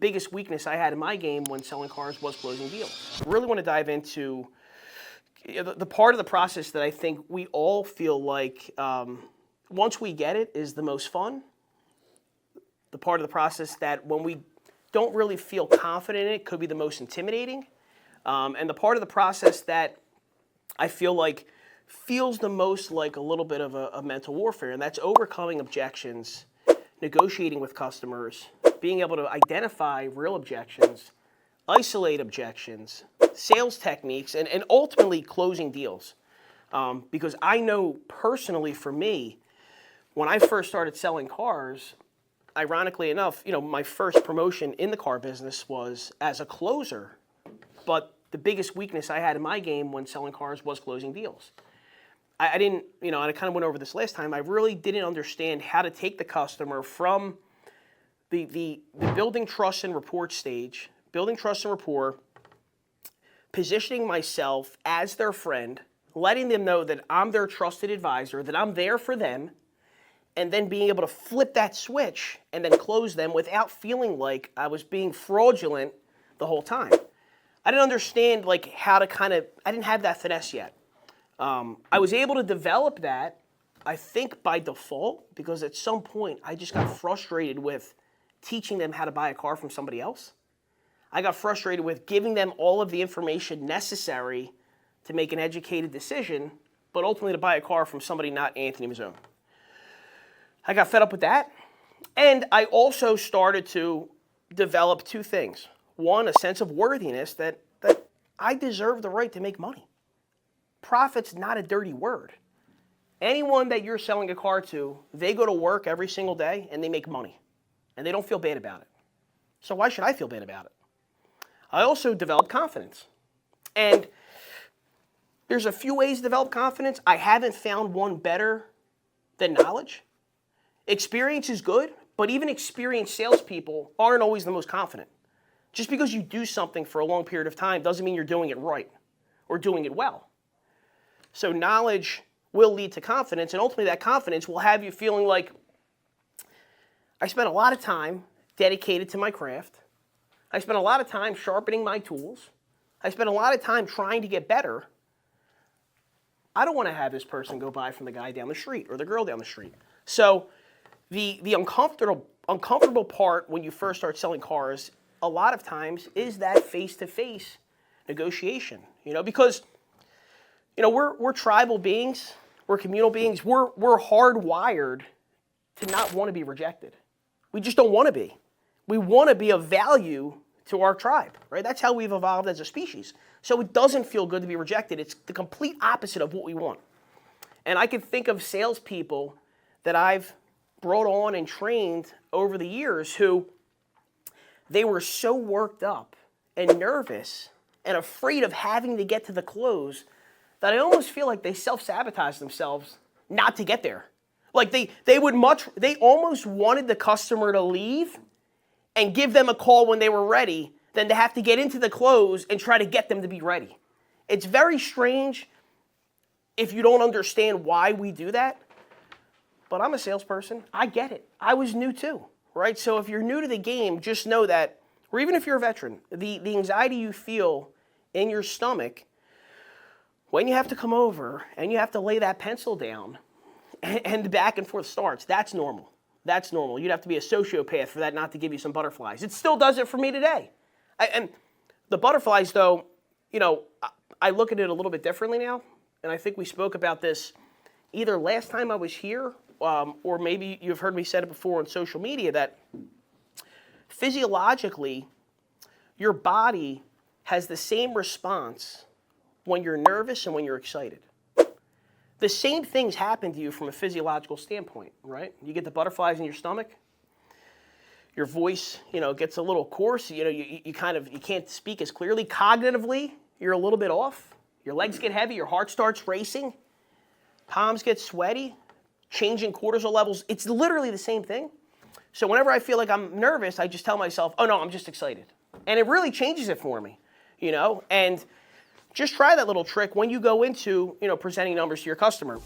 biggest weakness I had in my game when selling cars was closing deals. I really want to dive into the part of the process that I think we all feel like once we get it is the most fun. The part of the process that when we don't really feel confident in it could be the most intimidating. And the part of the process that I feel like feels the most like a little bit of a mental warfare, and that's overcoming objections, negotiating with customers, being able to identify real objections, isolate objections, sales techniques, and ultimately closing deals. Because I know personally for me, when I first started selling cars, ironically enough, my first promotion in the car business was as a closer, but the biggest weakness I had in my game when selling cars was closing deals. I didn't, and I kind of went over this last time, I really didn't understand how to take the customer from the building trust and rapport stage, building trust and rapport, positioning myself as their friend, letting them know that I'm their trusted advisor, that I'm there for them, and then being able to flip that switch and then close them without feeling like I was being fraudulent the whole time. I didn't understand how to I didn't have that finesse yet. I was able to develop that, I think by default, because at some point I just got frustrated with teaching them how to buy a car from somebody else. I got frustrated with giving them all of the information necessary to make an educated decision, but ultimately to buy a car from somebody not Anthony Mazzone. I got fed up with that, and I also started to develop two things. One, a sense of worthiness that I deserve the right to make money. Profit's not a dirty word. Anyone that you're selling a car to, they go to work every single day and they make money, and they don't feel bad about it. So why should I feel bad about it? I also developed confidence, and there's a few ways to develop confidence. I haven't found one better than knowledge. Experience is good, but even experienced salespeople aren't always the most confident. Just because you do something for a long period of time doesn't mean you're doing it right or doing it well. So knowledge will lead to confidence, and ultimately that confidence will have you feeling like I spent a lot of time dedicated to my craft. I spent a lot of time sharpening my tools. I spent a lot of time trying to get better. I don't want to have this person go buy from the guy down the street or the girl down the street. So the uncomfortable part when you first start selling cars a lot of times is that face-to-face negotiation, because we're tribal beings, we're communal beings, we're hardwired to not want to be rejected. We just don't want to be. We want to be of value to our tribe, right? That's how we've evolved as a species. So it doesn't feel good to be rejected. It's the complete opposite of what we want. And I can think of salespeople that I've brought on and trained over the years who they were so worked up and nervous and afraid of having to get to the close that I almost feel like they self-sabotage themselves not to get there. Like they almost wanted the customer to leave and give them a call when they were ready than to have to get into the close and try to get them to be ready. It's very strange if you don't understand why we do that, but I'm a salesperson. I get it. I was new too, right? So if you're new to the game, just know that, or even if you're a veteran, the anxiety you feel in your stomach when you have to come over and you have to lay that pencil down and the back and forth starts, that's normal. That's normal. You'd have to be a sociopath for that not to give you some butterflies. It still does it for me today. And the butterflies, though, I look at it a little bit differently now, and I think we spoke about this either last time I was here, or maybe you've heard me say it before on social media, that physiologically, your body has the same response when you're nervous and when you're excited. The same things happen to you from a physiological standpoint, right? You get the butterflies in your stomach. Your voice, gets a little coarse. You can't speak as clearly. Cognitively, you're a little bit off. Your legs get heavy. Your heart starts racing. Palms get sweaty. Changing cortisol levels. It's literally the same thing. So whenever I feel like I'm nervous, I just tell myself, oh no, I'm just excited. And it really changes it for me, and just try that little trick when you go into, presenting numbers to your customer.